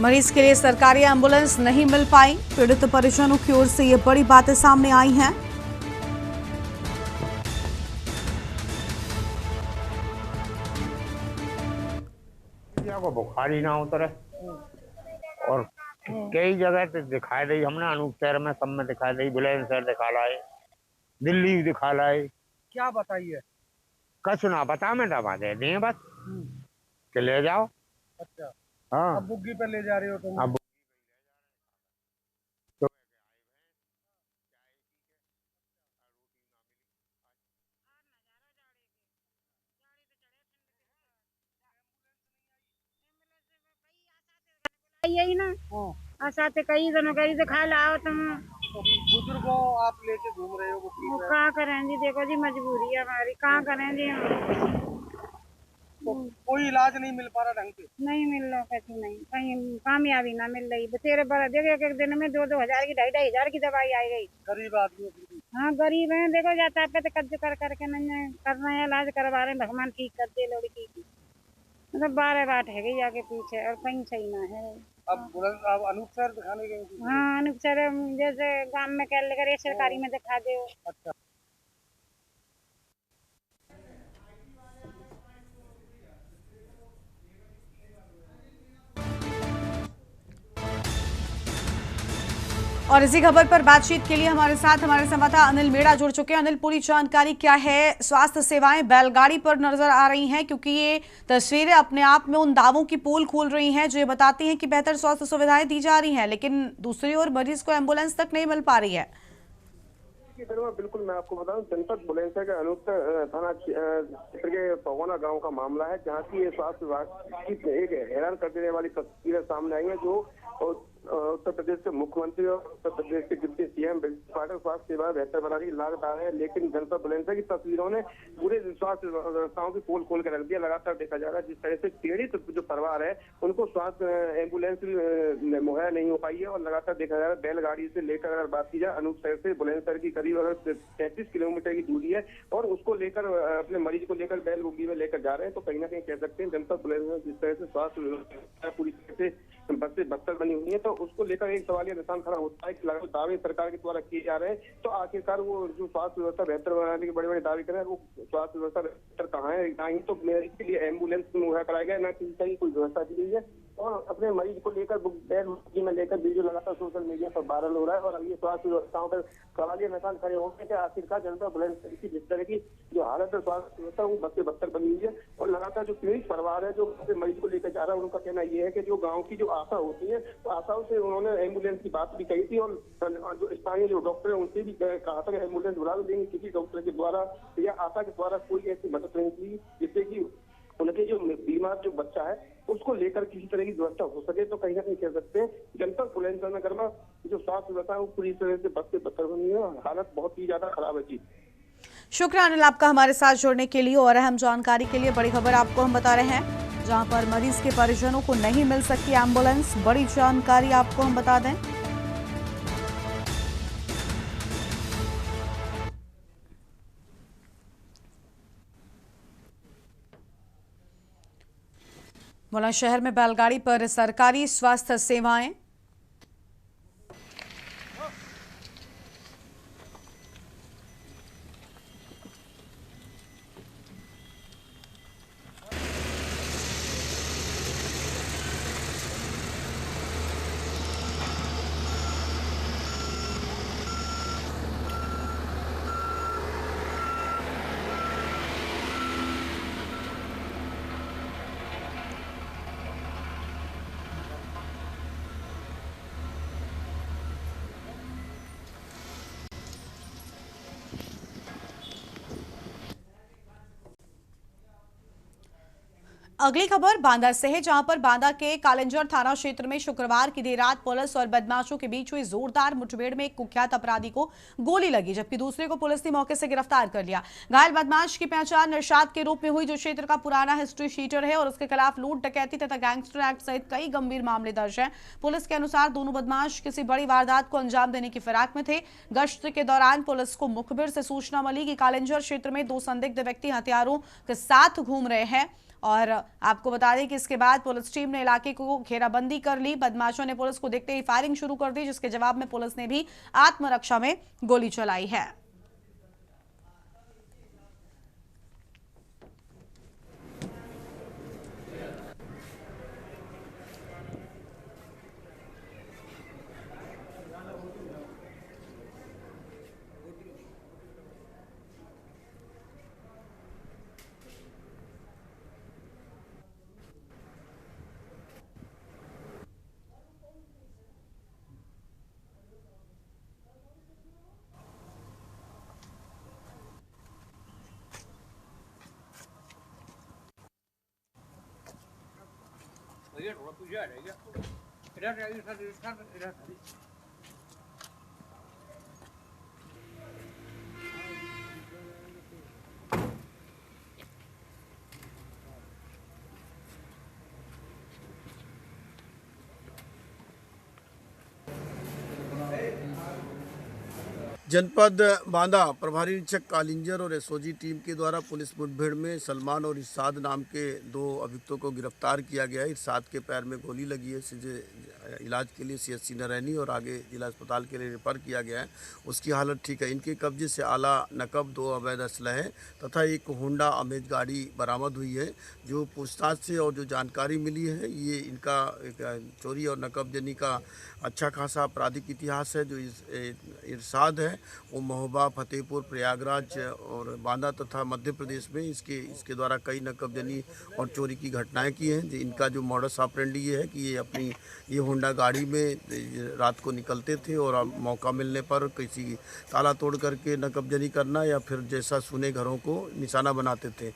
मरीज के लिए सरकारी एम्बुलेंस नहीं मिल पाई। पीड़ित परिजनों की ओर से ये बड़ी बातें सामने आई हैं। को बुखार ही ना उतरे और कई जगह तो दिखाई दी हमने। अनूपशहर में सब में दिखाई दी, बुलंदशहर दिखा लाए, दिल्ली भी दिखा लाए। क्या बताइए? कछ ना बता, मैं दवा दे दी बस कि ले जाओ। अच्छा, हाँ अब बुग्गी पे ले जा रहे हो तुम? अब यही ना ऐसा तो कई दिनों करी दिखा लाओ तुम। तो बुजुर्गों आप लेके घूम रहे हो बुग्गी वो पे, क्या करें जी, देखो जी मजबूरी है हमारी, कहाँ करें जी हम। तो कोई इलाज नहीं मिल पा रहा ढंग से? नहीं मिल रहा, कैसी नहीं, कहीं कामयाबी ना मिल रही। बतेरे बड़ा देखो, एक एक दिन में 2-2 हजार की 2,500 की दवाई आई गई। गरीब आदमी है फिर भी। हाँ गरीब है, देखो जाता पे तो कर्ज कर करके नहीं कर रहे हैं, इलाज करवा रहे हैं, भगवान ठीक कर दे लड़की की। मतलब 12 बाट है गई आगे पीछे और कहीं सही ना है। अब अनूपशहर दिखाने गए थी? हाँ अनूपशहर जैसे गांव में कह लेकर सरकारी में दिखा दो। अच्छा, और इसी खबर पर बातचीत के लिए हमारे साथ हमारे संवाददाता अनिल मेड़ा जुड़ चुके हैं। अनिल, पूरी जानकारी क्या है? स्वास्थ्य सेवाएं बैलगाड़ी पर नजर आ रही हैं क्योंकि ये तस्वीरें अपने आप में उन दावों की पोल खोल रही हैं जो ये बताती हैं कि बेहतर स्वास्थ्य सुविधाएं दी जा रही हैं, लेकिन दूसरी ओर मरीज को एम्बुलेंस तक नहीं मिल पा रही है। बिल्कुल, मैं आपको बताऊं, जनपद बुलंदशहर के अनूपशहर थाना क्षेत्र के पगोना गांव का मामला है, जहां की स्वास्थ्य विभाग की एक हैरान कर देने वाली तस्वीरें सामने आई है। जो उत्तर प्रदेश के मुख्यमंत्री और उत्तर प्रदेश के डिप्टी सीएम स्वास्थ्य सेवा बेहतर बनाने की लागत आ है, लेकिन जनपद बुलंदशहर की तस्वीरों ने पूरे स्वास्थ्य व्यवस्थाओं की पोल खोल कर रख दिया। लगातार देखा जा रहा है जिस तरह से पीड़ित जो परिवार है उनको स्वास्थ्य एम्बुलेंस मुहैया नहीं हो पाई है, और लगातार देखा जा रहा है बैलगाड़ी से लेकर अगर बात की जाए अनूपशहर से बुलंदशहर की करीब अगर 33 किलोमीटर की दूरी है और उसको लेकर अपने मरीज को लेकर बैल बुग्गी में लेकर जा रहे हैं, तो कहीं ना कहीं कह सकते हैं जनपद बुलंदशहर जिस तरह से स्वास्थ्य व्यवस्था पूरी तरह से बदतर बनी हुई है, तो उसको लेकर एक सवालिया निशान खड़ा होता है कि लगातार दावे सरकार के द्वारा किए जा रहे हैं, तो आखिरकार वो जो स्वास्थ्य व्यवस्था बेहतर बनाने के बड़े बड़े दावे कर रहे हैं, वो स्वास्थ्य व्यवस्था बेहतर कहाँ है? ना ही तो मरीज के लिए एम्बुलेंस मुहैया कराया गया, ना किसी तरह की कोई व्यवस्था दी गई है, और अपने मरीज को लेकर बैल बुग्गी में लेकर वीडियो लगातार सोशल मीडिया पर वायरल हो रहा है। और अब ये स्वास्थ्य व्यवस्थाओं पर सवालिया निशान खड़े हो गए कि आखिरकार जनता बुलंदशहर की जिस तरह की जो हालत है स्वास्थ्य व्यवस्था वो बद से बदतर बनी हुई है, और लगातार जो पीड़ित परिवार है जो अपने मरीज को लेकर जा रहा है, उनका कहना ये है कि जो गाँव की जो आशा होती है तो आशाओं से उन्होंने एम्बुलेंस की बात भी कही थी, और जो स्थानीय जो डॉक्टर है उनसे भी कहा था कि एम्बुलेंस बुला देंगे, किसी डॉक्टर के द्वारा या आशा के द्वारा कोई ऐसी मदद नहीं की जिससे कि उनके जो बीमार जो बच्चा है उसको लेकर किसी तरह की व्यवस्था हो सके। तो कहीं ना कहीं कह सकते हैं जनपद बुलंदशहर नगर में जो स्वास्थ्य व्यवस्था है वो पूरी तरह से बद से बदतर बनी है, हालत बहुत ही ज्यादा खराब है। जी शुक्रिया अनिल आपका हमारे साथ जुड़ने के लिए और अहम जानकारी के लिए। बड़ी खबर आपको हम बता रहे हैं, जहां पर मरीज के परिजनों को नहीं मिल सकती एम्बुलेंस। बड़ी जानकारी आपको हम बता दें, बुलंदशहर में बैलगाड़ी पर सरकारी स्वास्थ्य सेवाएं। अगली खबर बांदा से है, जहां पर बांदा के कालिंजर थाना क्षेत्र में शुक्रवार की देर रात पुलिस और बदमाशों के बीच हुई जोरदार मुठभेड़ में एक कुख्यात अपराधी को गोली लगी, जबकि दूसरे को पुलिस ने मौके से गिरफ्तार कर लिया। घायल बदमाश की पहचान निशाद के रूप में हुई, जो क्षेत्र का पुराना हिस्ट्री शीटर है और उसके खिलाफ लूट, डकैती तथा गैंगस्टर एक्ट सहित कई गंभीर मामले दर्ज हैं। पुलिस के अनुसार दोनों बदमाश किसी बड़ी वारदात को अंजाम देने की फिराक में थे। गश्त के दौरान पुलिस को मुखबिर से सूचना मिली कि कालिंजर क्षेत्र में 2 संदिग्ध व्यक्ति हथियारों के साथ घूम रहे हैं और आपको बता दें कि इसके बाद पुलिस टीम ने इलाके को घेराबंदी कर ली। बदमाशों ने पुलिस को देखते ही फायरिंग शुरू कर दी, जिसके जवाब में पुलिस ने भी आत्मरक्षा में गोली चलाई है। जनपद बांदा प्रभारी निरीक्षक कालिंजर और एसओजी टीम के द्वारा पुलिस मुठभेड़ में सलमान और इरशाद नाम के 2 अभियुक्तों को गिरफ्तार किया गया है। इरशाद के पैर में गोली लगी है, जिसे इलाज के लिए सीएचसी नरैनी और आगे जिला अस्पताल के लिए रेफर किया गया है। उसकी हालत ठीक है। इनके कब्जे से आला नकब, 2 अवैध असलहे तथा एक होंडा अमेज गाड़ी बरामद हुई है। जो पूछताछ से और जो जानकारी मिली है, ये इनका चोरी और नकबजनी का अच्छा खासा आपराधिक इतिहास है। जो इरशाद है वो महोबा, फतेहपुर, प्रयागराज और बांदा तथा मध्य प्रदेश में इसके द्वारा कई नकबजनी और चोरी की घटनाएं की हैं। इनका जो मॉडस ऑपरेंडी ये है कि ये होंडा गाड़ी में रात को निकलते थे और मौका मिलने पर किसी ताला तोड़ करके नकबजनी करना या फिर जैसा सुने घरों को निशाना बनाते थे।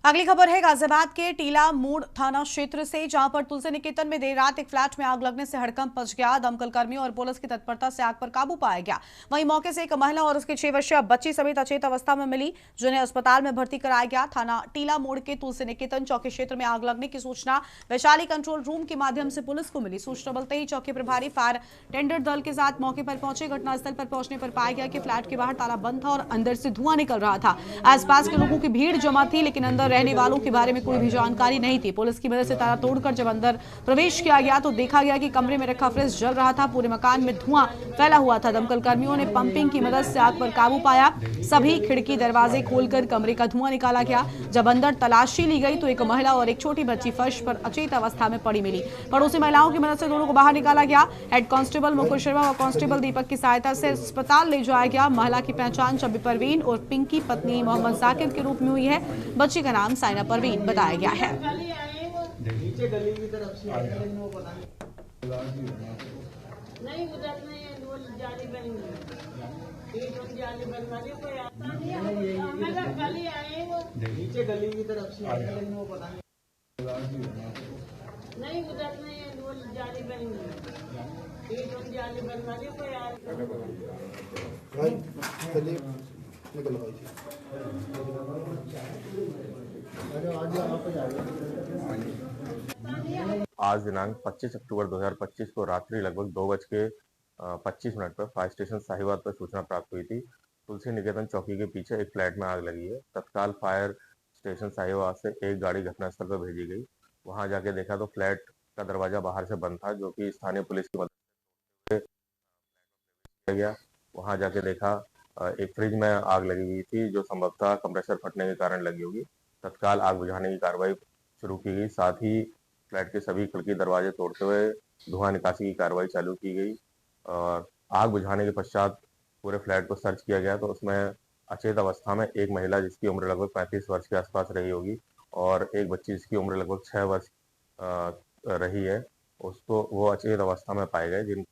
अगली खबर है गाजियाबाद के टीला मोड़ थाना क्षेत्र से, जहां पर तुलसी निकेतन में देर रात एक फ्लैट में आग लगने से हड़कंप मच गया। दमकल कर्मियों और पुलिस की तत्परता से आग पर काबू पाया गया। वहीं मौके से एक महिला और उसकी 6 वर्षीय बच्ची समेत अचेत अवस्था में मिली, जिन्हें अस्पताल में भर्ती कराया गया। थाना टीला मोड़ के तुलसी निकेतन चौकी क्षेत्र में आग लगने की सूचना वैशाली कंट्रोल रूम के माध्यम से पुलिस को मिली। सूचना मिलते ही चौकी प्रभारी फायर टेंडर दल के साथ मौके पर पहुंचे। घटनास्थल पर पहुंचने पर पाया गया कि फ्लैट के बाहर ताला बंद था और अंदर से धुआं निकल रहा था। आसपास के लोगों की भीड़ जमा थी, लेकिन अंदर रहने वालों के बारे में कोई भी जानकारी नहीं थी। पुलिस की मदद से ताला तोड़कर जब अंदर प्रवेश किया गया तो देखा गया कि कमरे में रखा फ्रिज जल रहा था। पूरे मकान में धुआं फैला हुआ था। दमकल कर्मियों ने पंपिंग की मदद से आग पर काबू पाया। सभी खिड़की दरवाजे खोलकर कमरे का धुआं निकाला गया। जब अंदर तलाशी ली गई तो एक महिला और एक छोटी बच्ची फर्श पर अचेत अवस्था में पड़ी मिली। पड़ोसी महिलाओं की मदद से दोनों को बाहर निकाला गया। हेड कांस्टेबल मुकुल शर्मा और कांस्टेबल दीपक की सहायता से अस्पताल ले जाया गया। महिला की पहचान शबी परवीन और पिंकी पत्नी मोहम्मद जाकिर के रूप में हुई है। बच्ची का नाम साइना परवीन बताया गया है। नीचे गली की तरफ से लेकिन वो पता नहीं उधर में वो जाली बनी हुई है। जाली बनवाने को यार आज दिनांक 25 अक्टूबर 2025 को रात्रि लगभग 2:25 पर फायर स्टेशन साहिवाल पर सूचना प्राप्त हुई थी। तुलसी निकेतन चौकी के पीछे एक फ्लैट में आग लगी है। तत्काल फायर स्टेशन साहिवाल से एक गाड़ी घटनास्थल पर भेजी गई। वहां जाके देखा तो फ्लैट का दरवाजा बाहर से बंद था, जो कि स्थानीय पुलिस की मदद से किया गया। वहां जाके देखा एक फ्रिज में आग लगी हुई थी, जो संभवतः कंप्रेसर फटने के कारण लगी होगी। तत्काल आग बुझाने की कार्रवाई शुरू की गई। साथ ही फ्लैट के सभी खिड़की दरवाजे तोड़ते हुए धुआं निकासी की कार्रवाई चालू की गई और आग बुझाने के पश्चात पूरे फ्लैट को सर्च किया गया तो उसमें अचेत अवस्था में एक महिला जिसकी उम्र लगभग 35 वर्ष के आसपास रही होगी और एक बच्ची जिसकी उम्र लगभग 6 वर्ष रही है, उसको वो अचेत अवस्था में पाए गए। जिन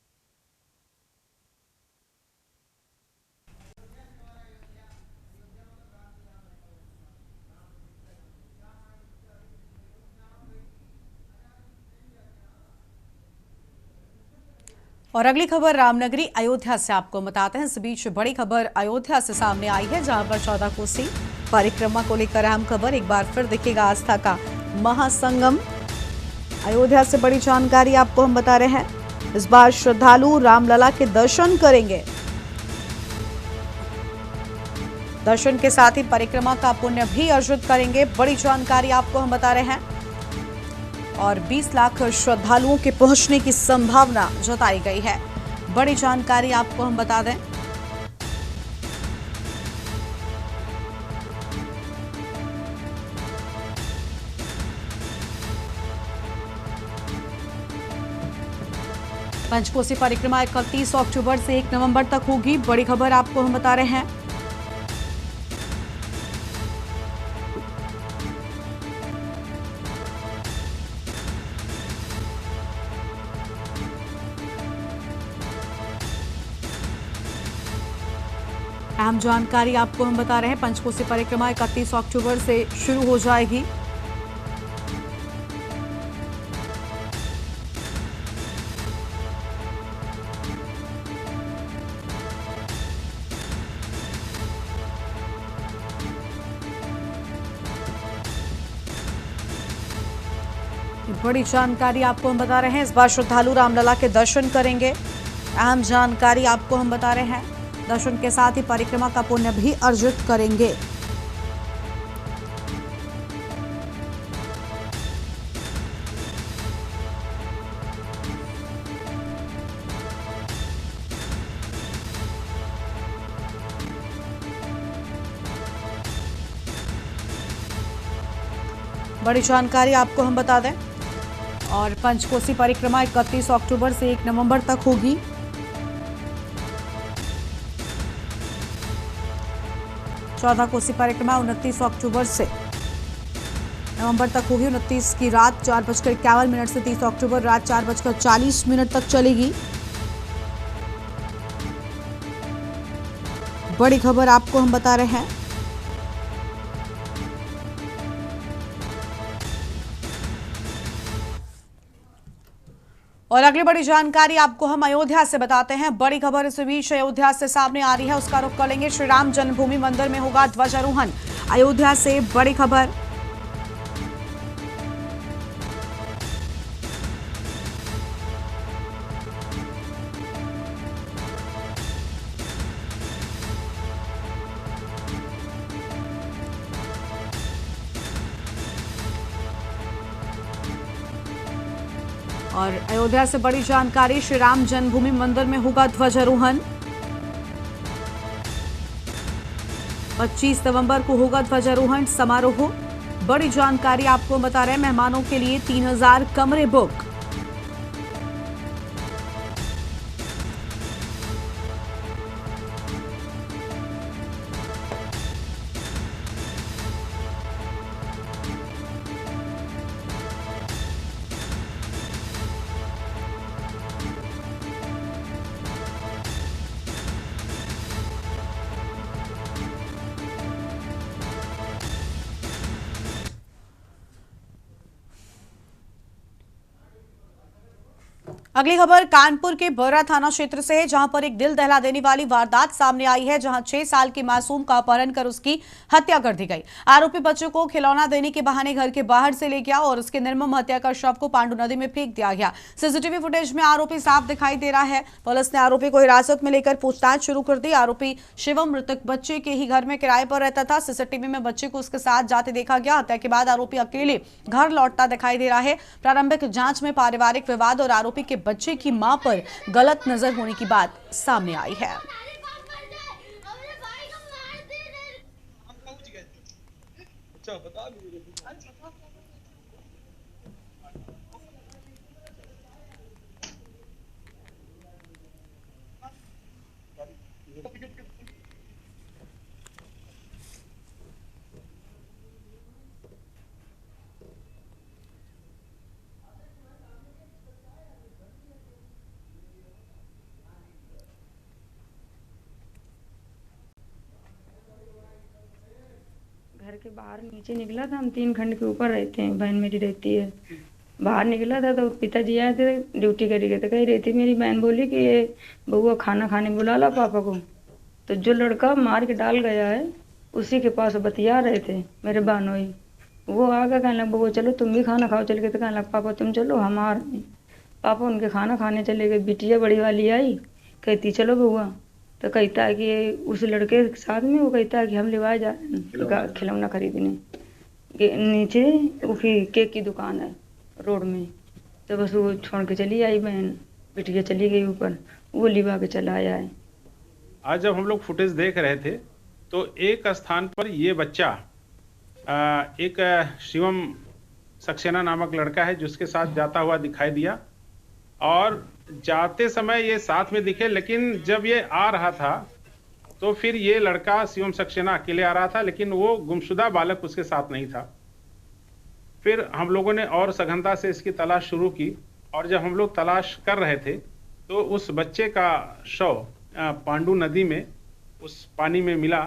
और अगली खबर रामनगरी अयोध्या से आपको बताते हैं। इस बीच बड़ी खबर अयोध्या से सामने आई है, जहां पर 14 कोसी परिक्रमा को लेकर अहम खबर। एक बार फिर दिखेगा आस्था का महासंगम। अयोध्या से बड़ी जानकारी आपको हम बता रहे हैं। इस बार श्रद्धालु रामलला के दर्शन करेंगे। दर्शन के साथ ही परिक्रमा का पुण्य भी अर्जित करेंगे। बड़ी जानकारी आपको हम बता रहे हैं। और 20 लाख श्रद्धालुओं के पहुंचने की संभावना जताई गई है। बड़ी जानकारी आपको हम बता दें। पंचकोसी परिक्रमा 31 अक्टूबर से 1 नवंबर तक होगी। बड़ी खबर आपको हम बता रहे हैं। अहम जानकारी आपको हम बता रहे हैं। पंचकोसी परिक्रमा 31 अक्टूबर से शुरू हो जाएगी। बड़ी जानकारी आपको हम बता रहे हैं। इस बार श्रद्धालु रामलला के दर्शन करेंगे। अहम जानकारी आपको हम बता रहे हैं। दर्शन के साथ ही परिक्रमा का पुण्य भी अर्जित करेंगे। बड़ी जानकारी आपको हम बता दें। और पंचकोसी परिक्रमा 31 अक्टूबर से 1 नवंबर तक होगी। चौदह कोसी परिक्रमा 29 अक्टूबर से नवंबर तक होगी। 29 की रात 4:51 से 30 अक्टूबर रात 4:40 तक चलेगी। बड़ी खबर आपको हम बता रहे हैं। और अगली बड़ी जानकारी आपको हम अयोध्या से बताते हैं। बड़ी खबर इस बीच अयोध्या से सामने आ रही है, उसका रुख करेंगे। श्री राम जन्मभूमि मंदिर में होगा ध्वजारोहण। अयोध्या से बड़ी खबर। और अयोध्या से बड़ी जानकारी, श्री राम जन्मभूमि मंदिर में होगा ध्वजारोहण। 25 नवंबर को होगा ध्वजारोहण समारोह। बड़ी जानकारी आपको बता रहे हैं। मेहमानों के लिए 3000 कमरे बुक। अगली खबर कानपुर के बर्रा थाना क्षेत्र से है, जहां पर एक दिल दहला देने वाली वारदात सामने आई है, जहां 6 साल की मासूम का अपहरण कर उसकी हत्या कर दी गई। आरोपी बच्चों को खिलौना देने के बहाने घर के बाहर से ले गया और उसके निर्मम हत्या कर शव को पांडु नदी में फेंक दिया गया। सीसीटीवी फुटेज में आरोपी साफ दिखाई दे रहा है। पुलिस ने आरोपी को हिरासत में लेकर पूछताछ शुरू कर दी। आरोपी शिवम मृतक बच्चे के ही घर में किराए पर रहता था। सीसीटीवी में बच्चे को उसके साथ जाते देखा गया। हत्या के बाद आरोपी अकेले घर लौटता दिखाई दे रहा है। प्रारंभिक जांच में पारिवारिक विवाद और आरोपी के बच्चे की मां पर गलत नजर होने की बात सामने आई है। घर के बाहर नीचे निकला था। हम 3 खंड के ऊपर रहते हैं, बहन मेरी रहती है। बाहर निकला था तो पिताजी आए थे ड्यूटी करी गए, तो कह रही थी मेरी बहन बोली कि ये बउआ खाना खाने बुला ला पापा को। तो जो लड़का मार के डाल गया है उसी के पास बतिया रहे थे मेरे बहनोई। वो आगे कहने लग बउआ चलो तुम भी खाना खाओ चल के, तो कहने लग पापा तुम चलो हम आ रहे हैं। पापा उनके खाना खाने चले गए। बिटिया बड़ी वाली आई, कहती चलो बउआ, तो कहता है कि उस लड़के के साथ में वो कहता है कि हम लिवाए जा खिलौना खरीदने नीचे उसकी केक की दुकान है रोड में। तो बस वो छोड़ के चली आई बहन, बिटिया चली गई ऊपर, वो लिवा के चला आया है। आज जब हम लोग फुटेज देख रहे थे तो एक स्थान पर ये बच्चा एक शिवम सक्सेना नामक लड़का है जिसके साथ जाता हुआ दिखाई दिया, और जाते समय ये साथ में दिखे, लेकिन जब ये आ रहा था तो फिर ये लड़का शिवम सक्सेना अकेले आ रहा था, लेकिन वो गुमशुदा बालक उसके साथ नहीं था। फिर हम लोगों ने और सघनता से इसकी तलाश शुरू की, और जब हम लोग तलाश कर रहे थे तो उस बच्चे का शव पांडू नदी में उस पानी में मिला,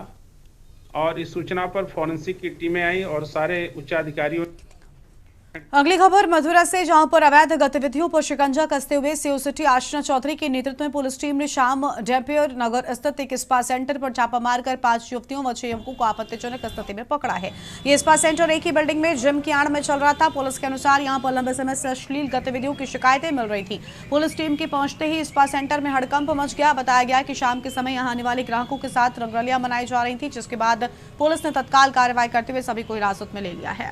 और इस सूचना पर फॉरेंसिक की टीमें आई और सारे उच्च अधिकारियों। अगली खबर मथुरा से, जहां पर अवैध गतिविधियों पर शिकंजा कसते हुए सीओ सिटी आशना चौधरी के नेतृत्व में पुलिस टीम ने शाम डेम्पियर नगर स्थित एक स्पा सेंटर पर छापा मारकर 5 युवतियों व 6 युवकों को आपत्तिजनक स्थिति में पकड़ा है। ये स्पा सेंटर एक ही बिल्डिंग में जिम की आड़ में चल रहा था। पुलिस के अनुसार यहां पर लंबे समय से अश्लील गतिविधियों की शिकायतें मिल रही थी। पुलिस टीम के पहुंचते ही स्पा सेंटर में हड़कंप मच गया। बताया गया कि शाम के समय यहां आने वाले ग्राहकों के साथ रंगरलियां मनाई जा रही थी, जिसके बाद पुलिस ने तत्काल कार्रवाई करते हुए सभी को हिरासत में ले लिया है।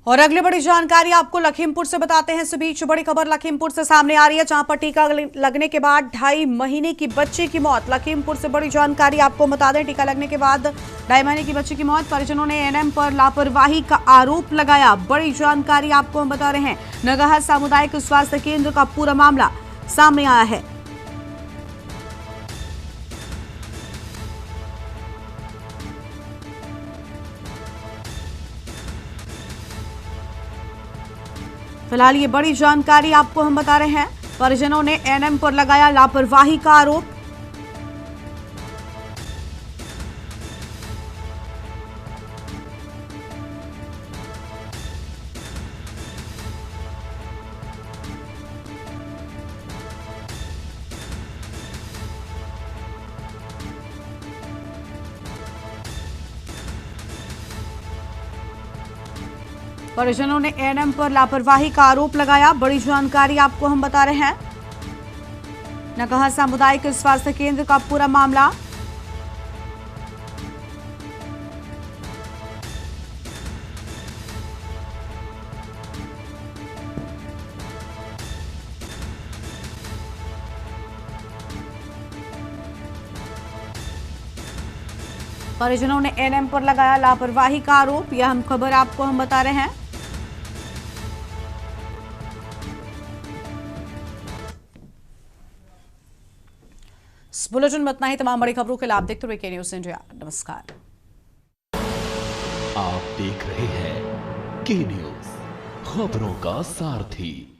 और अगली बड़ी जानकारी आपको लखीमपुर से बताते हैं। इस बीच बड़ी खबर लखीमपुर से सामने आ रही है, जहां पर टीका लगने के बाद 2.5 महीने की बच्ची की मौत। लखीमपुर से बड़ी जानकारी आपको बता दें, टीका लगने के बाद 2.5 महीने की बच्ची की मौत। परिजनों ने एएनएम पर लापरवाही का आरोप लगाया। बड़ी जानकारी आपको हम बता रहे हैं, नगहा सामुदायिक स्वास्थ्य केंद्र का पूरा मामला सामने आया है। फिलहाल ये बड़ी जानकारी आपको हम बता रहे हैं। परिजनों ने एएनएम पर लगाया लापरवाही का आरोप। परिजनों ने एएनएम पर लापरवाही का आरोप लगाया। बड़ी जानकारी आपको हम बता रहे हैं, नगहा सामुदायिक स्वास्थ्य केंद्र का पूरा मामला। परिजनों ने एएनएम पर लगाया लापरवाही का आरोप। यह हम खबर आपको हम बता रहे हैं। बुलेटिन में इतना ही। तमाम बड़ी खबरों के लिए आप देखते रहिए के न्यूज़ इंडिया। नमस्कार। आप देख रहे हैं के न्यूज़, खबरों का सारथी।